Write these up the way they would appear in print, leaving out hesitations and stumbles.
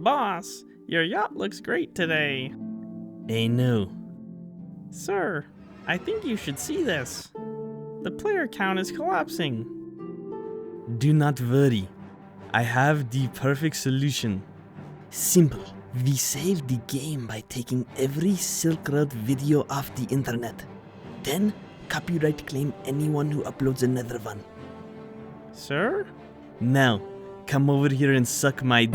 Boss, your yacht looks great today. Hey, no. Sir, I think you should see this. The player count is collapsing. Do not worry. I have the perfect solution. Simple. We save the game by taking every Silkroad video off the internet. Then, copyright claim anyone who uploads another one. Sir? Now, come over here and suck my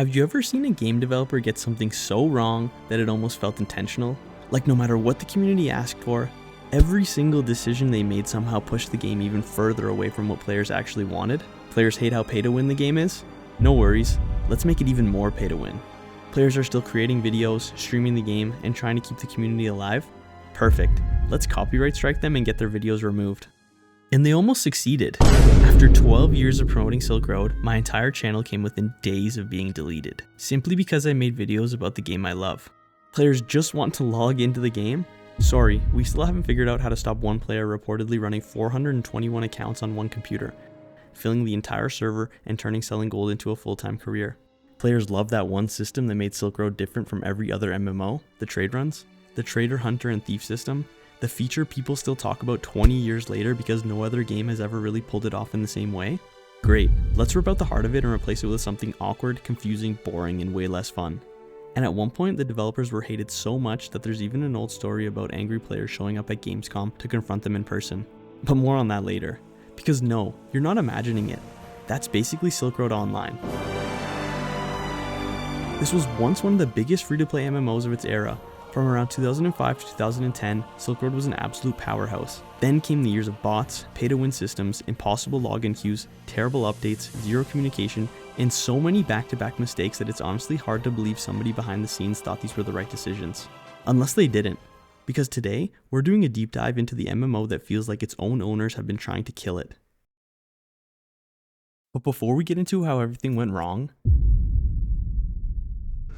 Have you ever seen a game developer get something so wrong that it almost felt intentional? Like no matter what the community asked for, every single decision they made somehow pushed the game even further away from what players actually wanted? Players hate how pay to win the game is? No worries, let's make it even more pay to win. Players are still creating videos, streaming the game, and trying to keep the community alive? Perfect, let's copyright strike them and get their videos removed. And they almost succeeded. After 12 years of promoting Silkroad, my entire channel came within days of being deleted, simply because I made videos about the game I love. Players just want to log into the game? Sorry, we still haven't figured out how to stop one player reportedly running 421 accounts on one computer, filling the entire server and turning selling gold into a full-time career. Players love that one system that made Silkroad different from every other MMO, the trade runs, the trader, hunter, and thief system, the feature people still talk about 20 years later because no other game has ever really pulled it off in the same way? Great, let's rip out the heart of it and replace it with something awkward, confusing, boring, and way less fun. And at one point, the developers were hated so much that there's even an old story about angry players showing up at Gamescom to confront them in person. But more on that later. Because no, you're not imagining it. That's basically Silkroad Online. This was once one of the biggest free-to-play MMOs of its era. From around 2005 to 2010, Silkroad was an absolute powerhouse. Then came the years of bots, pay-to-win systems, impossible login queues, terrible updates, zero communication, and so many back-to-back mistakes that it's honestly hard to believe somebody behind the scenes thought these were the right decisions. Unless they didn't. Because today, we're doing a deep dive into the MMO that feels like its own owners have been trying to kill it. But before we get into how everything went wrong,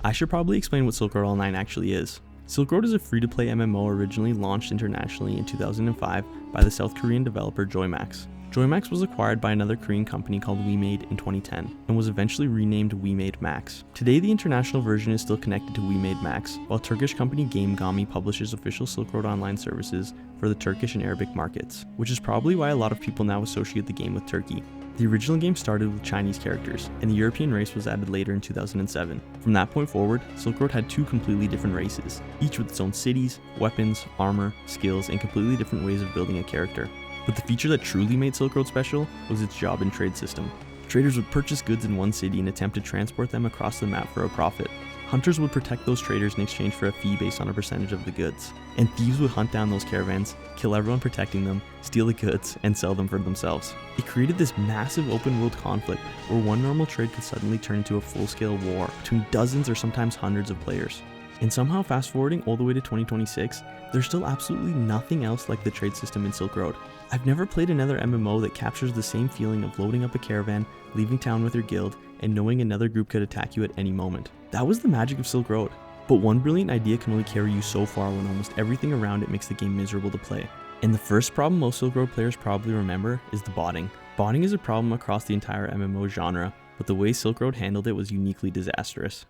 I should probably explain what Silkroad Online actually is. Silkroad is a free-to-play MMO originally launched internationally in 2005 by the South Korean developer JoyMax. JoyMax was acquired by another Korean company called WeMade in 2010 and was eventually renamed WeMade Max. Today the international version is still connected to WeMade Max, while Turkish company Gamescom publishes official Silkroad Online services for the Turkish and Arabic markets, which is probably why a lot of people now associate the game with Turkey. The original game started with Chinese characters, and the European race was added later in 2007. From that point forward, Silkroad had two completely different races, each with its own cities, weapons, armor, skills, and completely different ways of building a character. But the feature that truly made Silkroad special was its job and trade system. Traders would purchase goods in one city and attempt to transport them across the map for a profit. Hunters would protect those traders in exchange for a fee based on a percentage of the goods. And thieves would hunt down those caravans, kill everyone protecting them, steal the goods, and sell them for themselves. It created this massive open world conflict where one normal trade could suddenly turn into a full-scale war between dozens or sometimes hundreds of players. And somehow fast forwarding all the way to 2026, there's still absolutely nothing else like the trade system in Silkroad. I've never played another MMO that captures the same feeling of loading up a caravan, leaving town with your guild, and knowing another group could attack you at any moment. That was the magic of Silkroad. But one brilliant idea can only carry you so far when almost everything around it makes the game miserable to play. And the first problem most Silkroad players probably remember is the botting. Botting is a problem across the entire MMO genre, but the way Silkroad handled it was uniquely disastrous.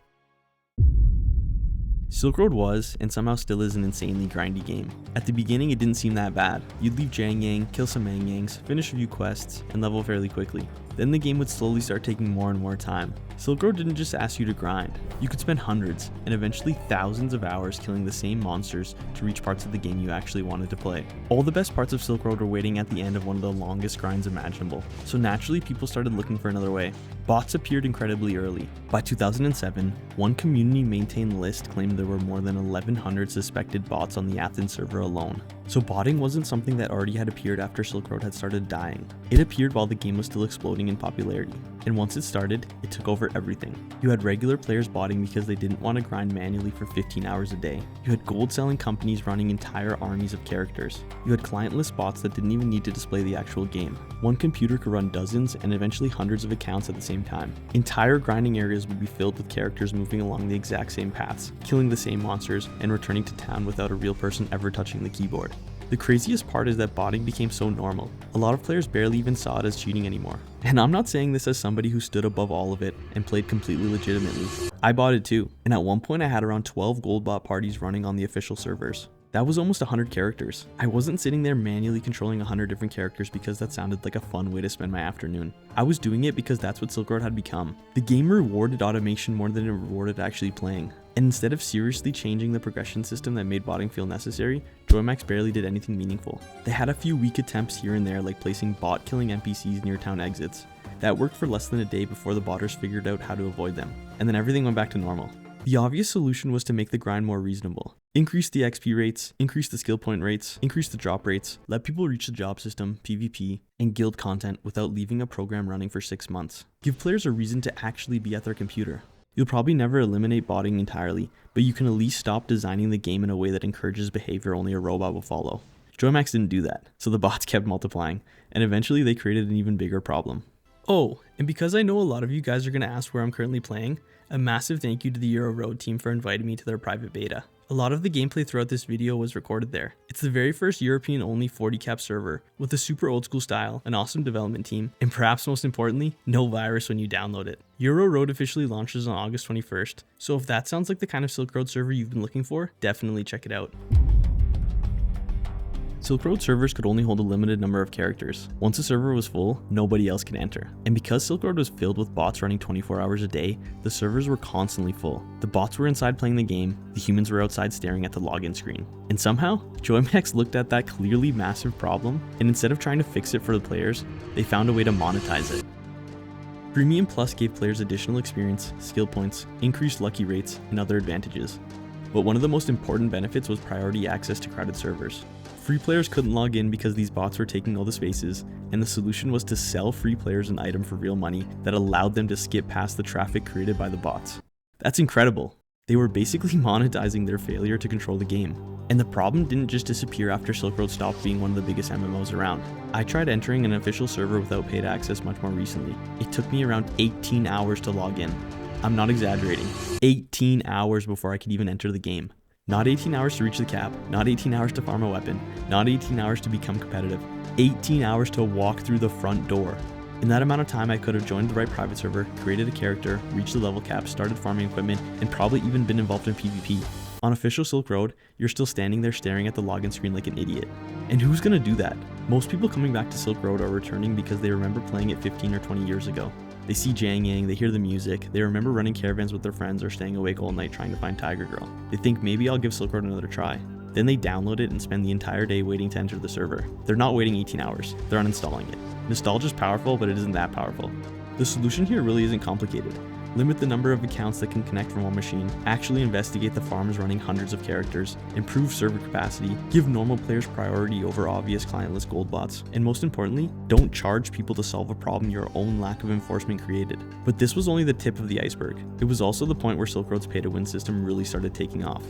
Silkroad was, and somehow still is, an insanely grindy game. At the beginning it didn't seem that bad. You'd leave Jang Yang, kill some Mang Yangs, finish a few quests, and level fairly quickly. Then the game would slowly start taking more and more time. Silkroad didn't just ask you to grind. You could spend hundreds, and eventually thousands of hours killing the same monsters to reach parts of the game you actually wanted to play. All the best parts of Silkroad were waiting at the end of one of the longest grinds imaginable, so naturally people started looking for another way. Bots appeared incredibly early. By 2007, one community maintained list claimed there were more than 1,100 suspected bots on the Athens server alone. So botting wasn't something that already had appeared after Silkroad had started dying. It appeared while the game was still exploding in popularity. and once it started, it took over everything. You had regular players botting because they didn't want to grind manually for 15 hours a day. You had gold-selling companies running entire armies of characters. You had clientless bots that didn't even need to display the actual game. One computer could run dozens and eventually hundreds of accounts at the same time. Entire grinding areas would be filled with characters moving along the exact same paths, killing the same monsters, and returning to town without a real person ever touching the keyboard. The craziest part is that botting became so normal. A lot of players barely even saw it as cheating anymore. And I'm not saying this as somebody who stood above all of it and played completely legitimately. I botted too, and at one point I had around 12 gold bot parties running on the official servers. That was almost 100 characters. I wasn't sitting there manually controlling 100 different characters because that sounded like a fun way to spend my afternoon. I was doing it because that's what Silkroad had become. The game rewarded automation more than it rewarded actually playing. And instead of seriously changing the progression system that made botting feel necessary, JoyMax barely did anything meaningful. They had a few weak attempts here and there, like placing bot killing NPCs near town exits. That worked for less than a day before the botters figured out how to avoid them, and then everything went back to normal. The obvious solution was to make the grind more reasonable. Increase the XP rates, increase the skill point rates, increase the drop rates, let people reach the job system, PvP, and guild content without leaving a program running for 6 months. Give players a reason to actually be at their computer. You'll probably never eliminate botting entirely, but you can at least stop designing the game in a way that encourages behavior only a robot will follow. JoyMax didn't do that, so the bots kept multiplying, and eventually they created an even bigger problem. Oh, and because I know a lot of you guys are going to ask where I'm currently playing, a massive thank you to the Reuploading team for inviting me to their private beta. A lot of the gameplay throughout this video was recorded there. It's the very first European-only 40-cap server, with a super old-school style, an awesome development team, and perhaps most importantly, no virus when you download it. Reuploading officially launches on August 21st, so if that sounds like the kind of Silkroad server you've been looking for, definitely check it out. Silkroad servers could only hold a limited number of characters. Once a server was full, nobody else could enter. And because Silkroad was filled with bots running 24 hours a day, the servers were constantly full. The bots were inside playing the game, the humans were outside staring at the login screen. And somehow, JoyMax looked at that clearly massive problem, and instead of trying to fix it for the players, they found a way to monetize it. Premium Plus gave players additional experience, skill points, increased lucky rates, and other advantages. But one of the most important benefits was priority access to crowded servers. Free players couldn't log in because these bots were taking all the spaces, and the solution was to sell free players an item for real money that allowed them to skip past the traffic created by the bots. That's incredible. They were basically monetizing their failure to control the game. And the problem didn't just disappear after Silkroad stopped being one of the biggest MMOs around. I tried entering an official server without paid access much more recently. It took me around 18 hours to log in. I'm not exaggerating. 18 hours before I could even enter the game. Not 18 hours to reach the cap, not 18 hours to farm a weapon, not 18 hours to become competitive, 18 hours to walk through the front door. In that amount of time, I could have joined the right private server, created a character, reached the level cap, started farming equipment, and probably even been involved in PvP. On official Silkroad, you're still standing there staring at the login screen like an idiot. And who's gonna do that? Most people coming back to Silkroad are returning because they remember playing it 15 or 20 years ago. They see Jang Yang, they hear the music, they remember running caravans with their friends or staying awake all night trying to find Tiger Girl. They think maybe I'll give Silkroad another try. Then they download it and spend the entire day waiting to enter the server. They're not waiting 18 hours, they're uninstalling it. Nostalgia's powerful, but it isn't that powerful. The solution here really isn't complicated. Limit the number of accounts that can connect from one machine, actually investigate the farms running hundreds of characters, improve server capacity, give normal players priority over obvious clientless gold bots, and most importantly, don't charge people to solve a problem your own lack of enforcement created. But this was only the tip of the iceberg. It was also the point where Silkroad's pay-to-win system really started taking off.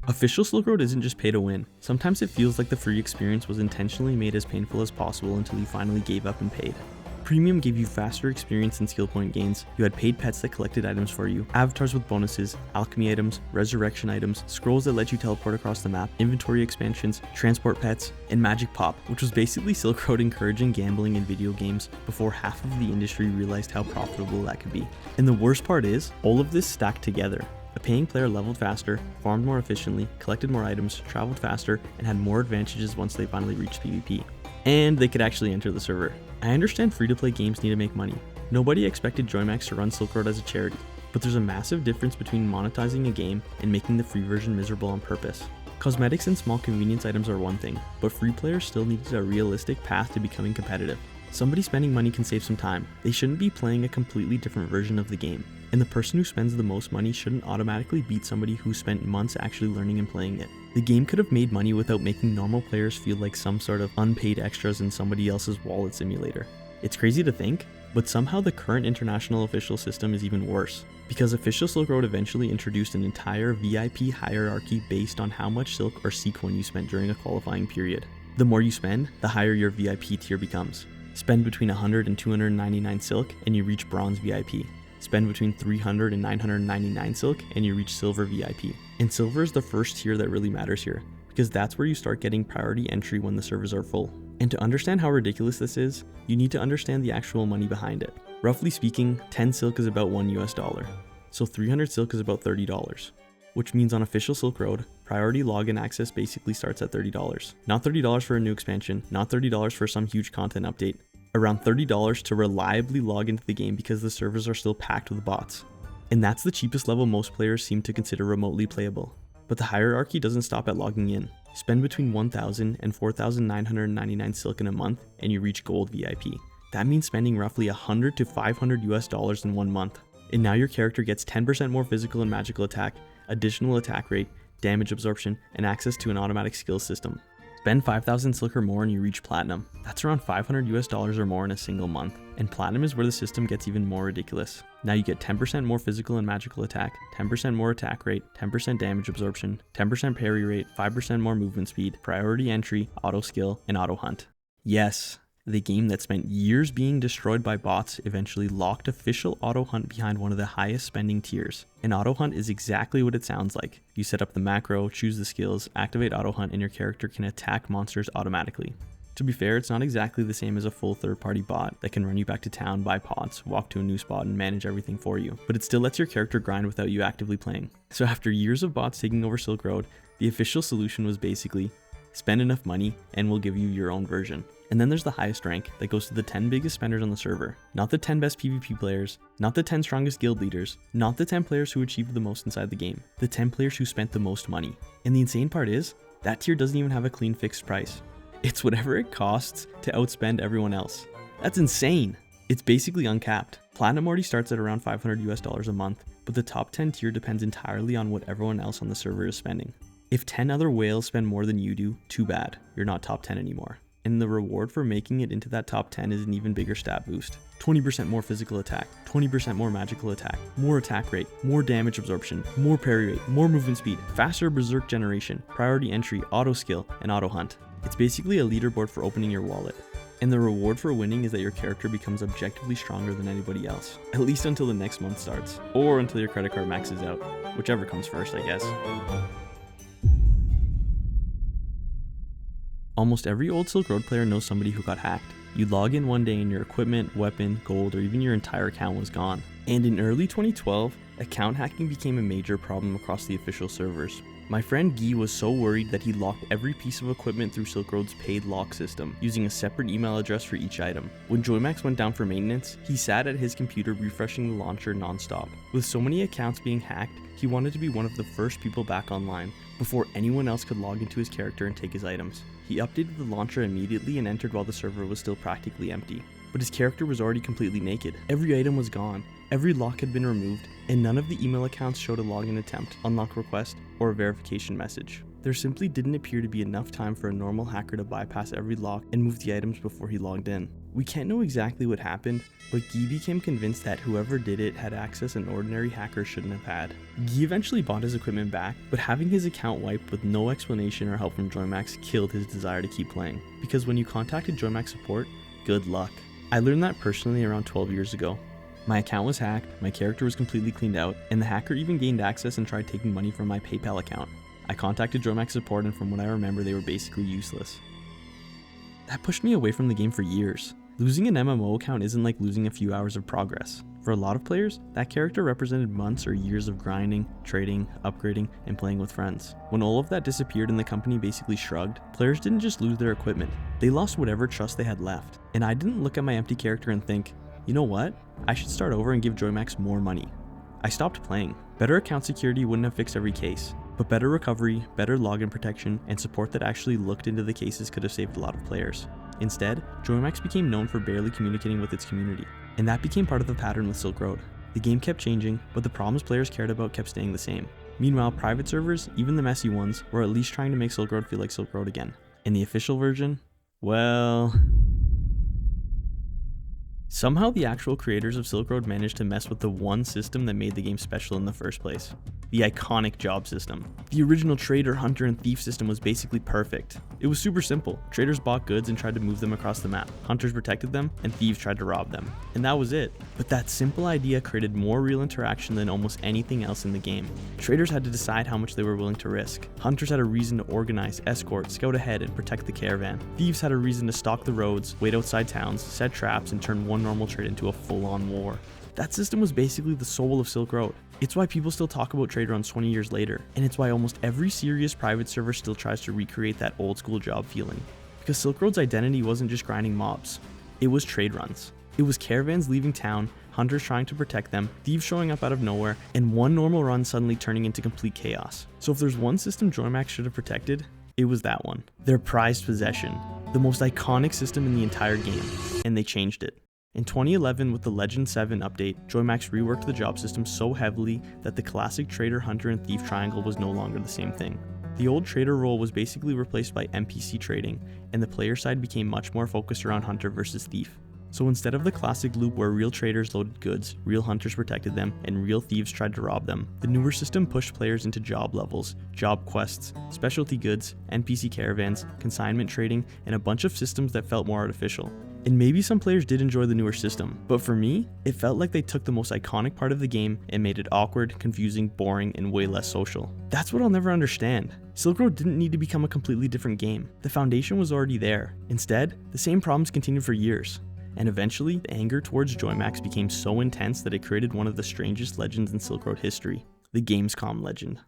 Official Silkroad isn't just pay to win. Sometimes it feels like the free experience was intentionally made as painful as possible until you finally gave up and paid. Premium gave you faster experience and skill point gains, you had paid pets that collected items for you, avatars with bonuses, alchemy items, resurrection items, scrolls that let you teleport across the map, inventory expansions, transport pets, and Magic Pop, which was basically Silkroad encouraging gambling in video games before half of the industry realized how profitable that could be. And the worst part is, all of this stacked together. A paying player leveled faster, farmed more efficiently, collected more items, traveled faster, and had more advantages once they finally reached PvP. And they could actually enter the server. I understand free-to-play games need to make money. Nobody expected JoyMax to run Silkroad as a charity, but there's a massive difference between monetizing a game and making the free version miserable on purpose. Cosmetics and small convenience items are one thing, but free players still needed a realistic path to becoming competitive. Somebody spending money can save some time. They shouldn't be playing a completely different version of the game. And the person who spends the most money shouldn't automatically beat somebody who spent months actually learning and playing it. The game could have made money without making normal players feel like some sort of unpaid extras in somebody else's wallet simulator. It's crazy to think, but somehow the current international official system is even worse, because official Silk Road eventually introduced an entire VIP hierarchy based on how much Silk or C coin you spent during a qualifying period. The more you spend, the higher your VIP tier becomes. Spend between 100 and 299 Silk and you reach Bronze VIP. Spend between 300 and 999 Silk and you reach Silver VIP. And Silver is the first tier that really matters here, because that's where you start getting priority entry when the servers are full. And to understand how ridiculous this is, you need to understand the actual money behind it. Roughly speaking, 10 Silk is about $1. So 300 Silk is about $30. Which means on official Silk Road, priority login access basically starts at $30. Not $30 for a new expansion, not $30 for some huge content update. Around $30 to reliably log into the game because the servers are still packed with bots. And that's the cheapest level most players seem to consider remotely playable. But the hierarchy doesn't stop at logging in. Spend between 1,000 and 4,999 Silk in a month and you reach Gold VIP. That means spending roughly $100 to $500 in 1 month. And now your character gets 10% more physical and magical attack, additional attack rate, damage absorption, and access to an automatic skills system. Spend 5,000 Silk or more and you reach Platinum. That's around $500 or more in a single month. And Platinum is where the system gets even more ridiculous. Now you get 10% more physical and magical attack, 10% more attack rate, 10% damage absorption, 10% parry rate, 5% more movement speed, priority entry, auto skill, and auto hunt. Yes, the game that spent years being destroyed by bots eventually locked official auto hunt behind one of the highest spending tiers. And auto hunt is exactly what it sounds like. You set up the macro, choose the skills, activate auto hunt, and your character can attack monsters automatically. To be fair, it's not exactly the same as a full third-party bot that can run you back to town, buy pots, walk to a new spot, and manage everything for you. But it still lets your character grind without you actively playing. So after years of bots taking over Silk Road, the official solution was basically spend enough money and we'll give you your own version. And then there's the highest rank that goes to the 10 biggest spenders on the server. Not the 10 best PvP players, not the 10 strongest guild leaders, not the 10 players who achieved the most inside the game, the 10 players who spent the most money. And the insane part is, that tier doesn't even have a clean fixed price. It's whatever it costs to outspend everyone else. That's insane. It's basically uncapped. Platinum already starts at around $500 a month, but the top 10 tier depends entirely on what everyone else on the server is spending. If 10 other whales spend more than you do, too bad, you're not top 10 anymore. And the reward for making it into that top 10 is an even bigger stat boost. 20% more physical attack, 20% more magical attack, more attack rate, more damage absorption, more parry rate, more movement speed, faster berserk generation, priority entry, auto skill, and auto hunt. It's basically a leaderboard for opening your wallet. And the reward for winning is that your character becomes objectively stronger than anybody else, at least until the next month starts, or until your credit card maxes out, whichever comes first, I guess. Almost every old Silk Road player knows somebody who got hacked. You'd log in one day and your equipment, weapon, gold, or even your entire account was gone. And in early 2012, account hacking became a major problem across the official servers. My friend Guy was so worried that he locked every piece of equipment through Silk Road's paid lock system, using a separate email address for each item. When Joymax went down for maintenance, he sat at his computer refreshing the launcher non-stop. With so many accounts being hacked, he wanted to be one of the first people back online, before anyone else could log into his character and take his items. He updated the launcher immediately and entered while the server was still practically empty. But his character was already completely naked. Every item was gone, every lock had been removed, and none of the email accounts showed a login attempt, unlock request, or a verification message. There simply didn't appear to be enough time for a normal hacker to bypass every lock and move the items before he logged in. We can't know exactly what happened, but Guy became convinced that whoever did it had access an ordinary hacker shouldn't have had. Guy eventually bought his equipment back, but having his account wiped with no explanation or help from Joymax killed his desire to keep playing. Because when you contacted Joymax support, good luck. I learned that personally around 12 years ago. My account was hacked, my character was completely cleaned out, and the hacker even gained access and tried taking money from my PayPal account. I contacted Joymax support and from what I remember they were basically useless. That pushed me away from the game for years. Losing an MMO account isn't like losing a few hours of progress. For a lot of players, that character represented months or years of grinding, trading, upgrading, and playing with friends. When all of that disappeared and the company basically shrugged, players didn't just lose their equipment, they lost whatever trust they had left. And I didn't look at my empty character and think, you know what, I should start over and give Joymax more money. I stopped playing. Better account security wouldn't have fixed every case, but better recovery, better login protection, and support that actually looked into the cases could have saved a lot of players. Instead, Joymax became known for barely communicating with its community, and that became part of the pattern with Silk Road. The game kept changing, but the problems players cared about kept staying the same. Meanwhile, private servers, even the messy ones, were at least trying to make Silk Road feel like Silk Road again. In the official version, well... Somehow the actual creators of Silk Road managed to mess with the one system that made the game special in the first place. The iconic job system. The original trader, hunter, and thief system was basically perfect. It was super simple. Traders bought goods and tried to move them across the map. Hunters protected them, and thieves tried to rob them. And that was it. But that simple idea created more real interaction than almost anything else in the game. Traders had to decide how much they were willing to risk. Hunters had a reason to organize, escort, scout ahead, and protect the caravan. Thieves had a reason to stalk the roads, wait outside towns, set traps, and turn one normal trade into a full-on war. That system was basically the soul of Silk Road. It's why people still talk about trade runs 20 years later, and it's why almost every serious private server still tries to recreate that old school job feeling. Because Silk Road's identity wasn't just grinding mobs, it was trade runs. It was caravans leaving town, hunters trying to protect them, thieves showing up out of nowhere, and one normal run suddenly turning into complete chaos. So if there's one system JoyMax should have protected, it was that one. Their prized possession. The most iconic system in the entire game, and they changed it. In 2011, with the Legend 7 update, JoyMax reworked the job system so heavily that the classic trader, hunter, and thief triangle was no longer the same thing. The old trader role was basically replaced by NPC trading, and the player side became much more focused around hunter versus thief. So instead of the classic loop where real traders loaded goods, real hunters protected them, and real thieves tried to rob them, the newer system pushed players into job levels, job quests, specialty goods, NPC caravans, consignment trading, and a bunch of systems that felt more artificial. And maybe some players did enjoy the newer system, but for me, it felt like they took the most iconic part of the game and made it awkward, confusing, boring, and way less social. That's what I'll never understand. Silk Road didn't need to become a completely different game. The foundation was already there. Instead, the same problems continued for years. And eventually, the anger towards JoyMax became so intense that it created one of the strangest legends in Silk Road history, the Gamescom Legend.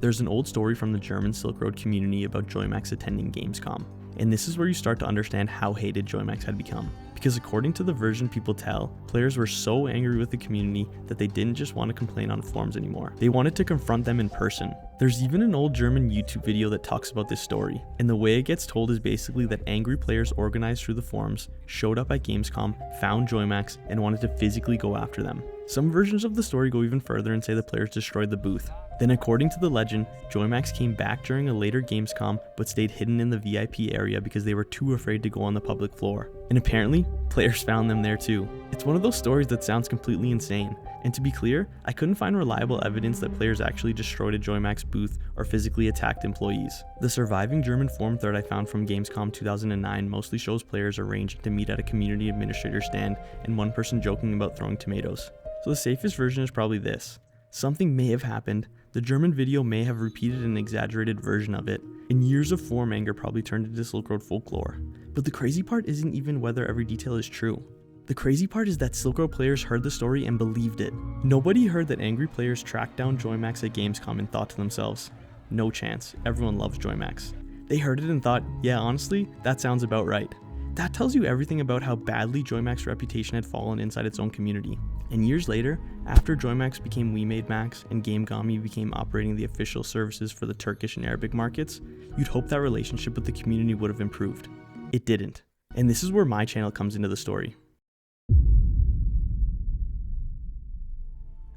There's an old story from the German Silk Road community about JoyMax attending Gamescom, and this is where you start to understand how hated JoyMax had become. Because according to the version people tell, players were so angry with the community that they didn't just want to complain on forums anymore. They wanted to confront them in person. There's even an old German YouTube video that talks about this story, and the way it gets told is basically that angry players organized through the forums, showed up at Gamescom, found JoyMax, and wanted to physically go after them. Some versions of the story go even further and say the players destroyed the booth. Then according to the legend, JoyMax came back during a later Gamescom but stayed hidden in the VIP area because they were too afraid to go on the public floor. And apparently, players found them there too. It's one of those stories that sounds completely insane. And to be clear, I couldn't find reliable evidence that players actually destroyed a JoyMax booth or physically attacked employees. The surviving German forum thread I found from Gamescom 2009 mostly shows players arranging to meet at a community administrator stand and one person joking about throwing tomatoes. So the safest version is probably this. Something may have happened, the German video may have repeated an exaggerated version of it, and years of forum anger probably turned into Silk Road folklore. But the crazy part isn't even whether every detail is true. The crazy part is that Silk Road players heard the story and believed it. Nobody heard that angry players tracked down JoyMax at Gamescom and thought to themselves, no chance, everyone loves JoyMax. They heard it and thought, yeah, honestly, that sounds about right. That tells you everything about how badly JoyMax's reputation had fallen inside its own community. And years later, after JoyMax became We Made Max and GameGami became operating the official services for the Turkish and Arabic markets, you'd hope that relationship with the community would have improved. It didn't. And this is where my channel comes into the story.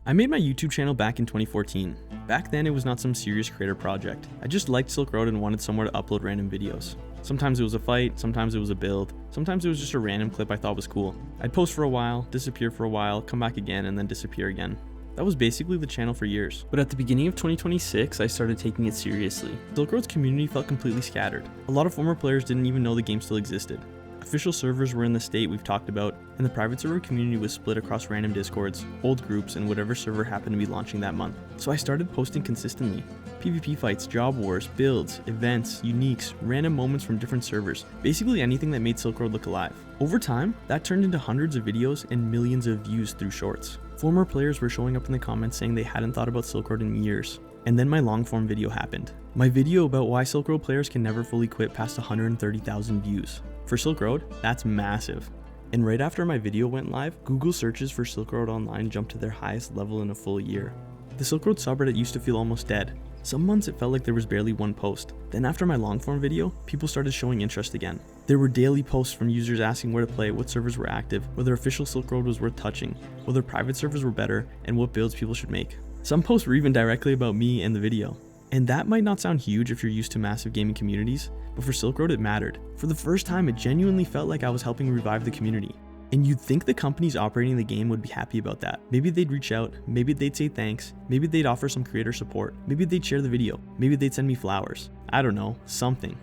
I made my YouTube channel back in 2014. Back then it was not some serious creator project. I just liked Silk Road and wanted somewhere to upload random videos. Sometimes it was a fight, sometimes it was a build, sometimes it was just a random clip I thought was cool. I'd post for a while, disappear for a while, come back again, and then disappear again. That was basically the channel for years. But at the beginning of 2026, I started taking it seriously. Silk Road's community felt completely scattered. A lot of former players didn't even know the game still existed. Official servers were in the state we've talked about, and the private server community was split across random discords, old groups, and whatever server happened to be launching that month. So I started posting consistently. PvP fights, job wars, builds, events, uniques, random moments from different servers, basically anything that made Silk Road look alive. Over time, that turned into hundreds of videos and millions of views through shorts. Former players were showing up in the comments saying they hadn't thought about Silk Road in years. And then my long form video happened. My video about why Silk Road players can never fully quit passed 130,000 views. For Silk Road, that's massive. And right after my video went live, Google searches for Silkroad Online jumped to their highest level in a full year. The Silk Road subreddit used to feel almost dead. Some months it felt like there was barely one post. Then after my long form video, people started showing interest again. There were daily posts from users asking where to play, what servers were active, whether official Silk Road was worth touching, whether private servers were better, and what builds people should make. Some posts were even directly about me and the video. And that might not sound huge if you're used to massive gaming communities, but for Silk Road it mattered. For the first time, it genuinely felt like I was helping revive the community. And you'd think the companies operating the game would be happy about that. Maybe they'd reach out, maybe they'd say thanks, maybe they'd offer some creator support, maybe they'd share the video, maybe they'd send me flowers. I don't know, something.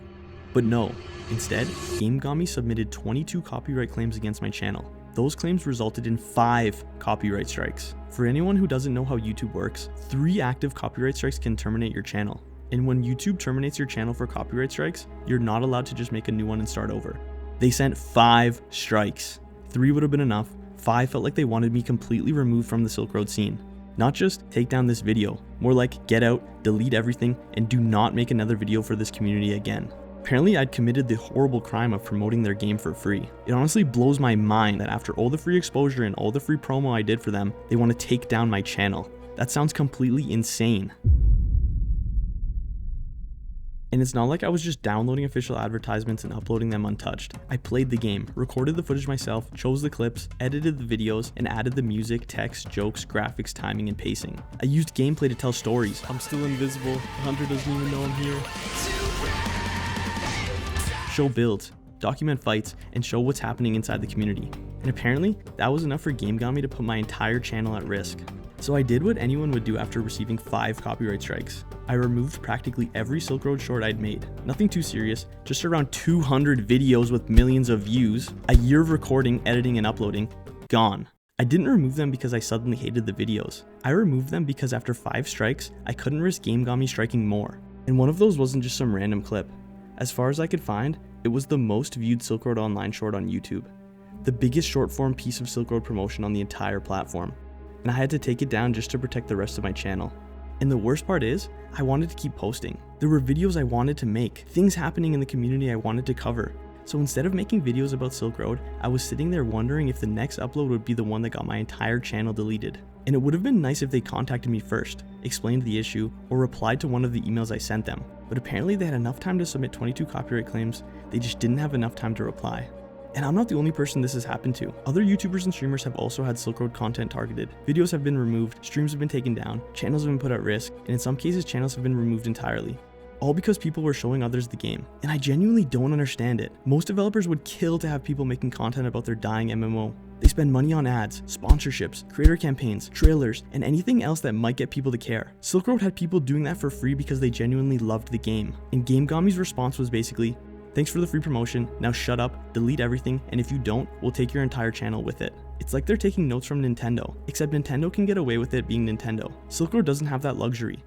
But no, instead, Gamescom submitted 22 copyright claims against my channel. Those claims resulted in 5 copyright strikes. For anyone who doesn't know how YouTube works, 3 active copyright strikes can terminate your channel. And when YouTube terminates your channel for copyright strikes, you're not allowed to just make a new one and start over. They sent 5 strikes. 3 would have been enough. 5 felt like they wanted me completely removed from the Silk Road scene. Not just take down this video, more like get out, delete everything, and do not make another video for this community again. Apparently I'd committed the horrible crime of promoting their game for free. It honestly blows my mind that after all the free exposure and all the free promo I did for them, they want to take down my channel. That sounds completely insane. And it's not like I was just downloading official advertisements and uploading them untouched. I played the game, recorded the footage myself, chose the clips, edited the videos, and added the music, text, jokes, graphics, timing, and pacing. I used gameplay to tell stories. I'm still invisible. The hunter doesn't even know I'm here. Show builds, document fights, and show what's happening inside the community. And apparently, that was enough for Gamescom to put my entire channel at risk. So I did what anyone would do after receiving 5 copyright strikes. I removed practically every Silk Road short I'd made. Nothing too serious, just around 200 videos with millions of views, a year of recording, editing, and uploading, gone. I didn't remove them because I suddenly hated the videos. I removed them because after 5 strikes, I couldn't risk Gamescom striking more. And one of those wasn't just some random clip. As far as I could find, it was the most viewed Silkroad Online short on YouTube. The biggest short form piece of Silk Road promotion on the entire platform. And I had to take it down just to protect the rest of my channel. And the worst part is, I wanted to keep posting. There were videos I wanted to make, things happening in the community I wanted to cover. So instead of making videos about Silk Road, I was sitting there wondering if the next upload would be the one that got my entire channel deleted. And it would have been nice if they contacted me first, explained the issue, or replied to one of the emails I sent them. But apparently they had enough time to submit 22 copyright claims, they just didn't have enough time to reply. And I'm not the only person this has happened to. Other YouTubers and streamers have also had Silk Road content targeted. Videos have been removed, streams have been taken down, channels have been put at risk, and in some cases channels have been removed entirely. All because people were showing others the game. And I genuinely don't understand it. Most developers would kill to have people making content about their dying MMO. They spend money on ads, sponsorships, creator campaigns, trailers, and anything else that might get people to care. Silk Road had people doing that for free because they genuinely loved the game. And Gamescom's response was basically, thanks for the free promotion, now shut up, delete everything, and if you don't, we'll take your entire channel with it. It's like they're taking notes from Nintendo, except Nintendo can get away with it being Nintendo. Silk Road doesn't have that luxury.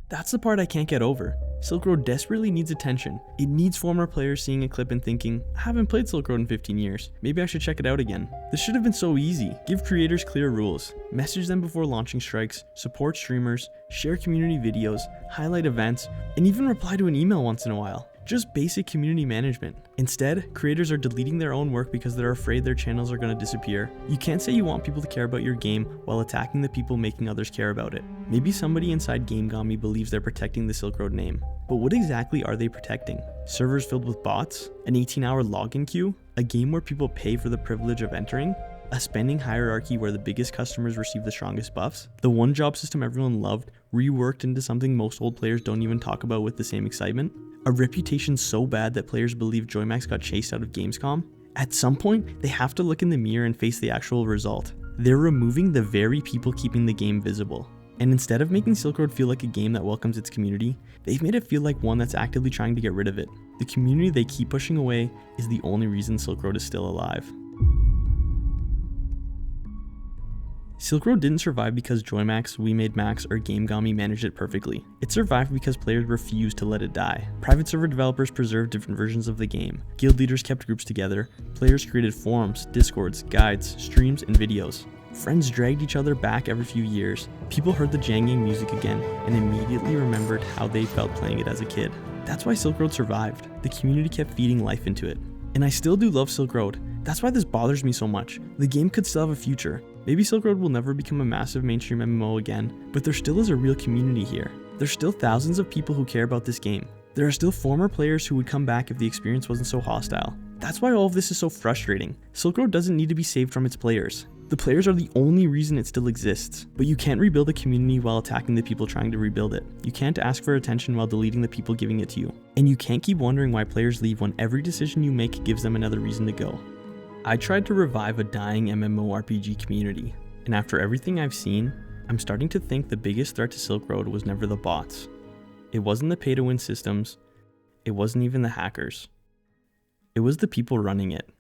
That's the part I can't get over. Silk Road desperately needs attention. It needs former players seeing a clip and thinking, I haven't played Silk Road in 15 years, maybe I should check it out again. This should have been so easy. Give creators clear rules, message them before launching strikes, support streamers, share community videos, highlight events, and even reply to an email once in a while. Just basic community management. Instead, creators are deleting their own work because they're afraid their channels are going to disappear. You can't say you want people to care about your game while attacking the people making others care about it. Maybe somebody inside Gamescom believes they're protecting the Silk Road name, but what exactly are they protecting? Servers filled with bots? An 18-hour login queue? A game where people pay for the privilege of entering? A spending hierarchy where the biggest customers receive the strongest buffs? The one job system everyone loved, reworked into something most old players don't even talk about with the same excitement? A reputation so bad that players believe JoyMax got chased out of Gamescom? At some point, they have to look in the mirror and face the actual result. They're removing the very people keeping the game visible. And instead of making Silk Road feel like a game that welcomes its community, they've made it feel like one that's actively trying to get rid of it. The community they keep pushing away is the only reason Silk Road is still alive. Silk Road didn't survive because JoyMax, WeMadeMax, or Gamescom managed it perfectly. It survived because players refused to let it die. Private server developers preserved different versions of the game. Guild leaders kept groups together. Players created forums, discords, guides, streams, and videos. Friends dragged each other back every few years. People heard the janging music again and immediately remembered how they felt playing it as a kid. That's why Silk Road survived. The community kept feeding life into it. And I still do love Silk Road. That's why this bothers me so much. The game could still have a future. Maybe Silk Road will never become a massive mainstream MMO again, but there still is a real community here. There's still thousands of people who care about this game. There's There are still former players who would come back if the experience wasn't so hostile. That's why all of this is so frustrating. Silkroad doesn't need to be saved from its players. The players are the only reason it still exists. But you can't rebuild a community while attacking the people trying to rebuild it. You can't ask for attention while deleting the people giving it to you. And you can't keep wondering why players leave when every decision you make gives them another reason to go. I tried to revive a dying MMORPG community, and after everything I've seen, I'm starting to think the biggest threat to Silkroad was never the bots. It wasn't the pay-to-win systems. It wasn't even the hackers. It was the people running it.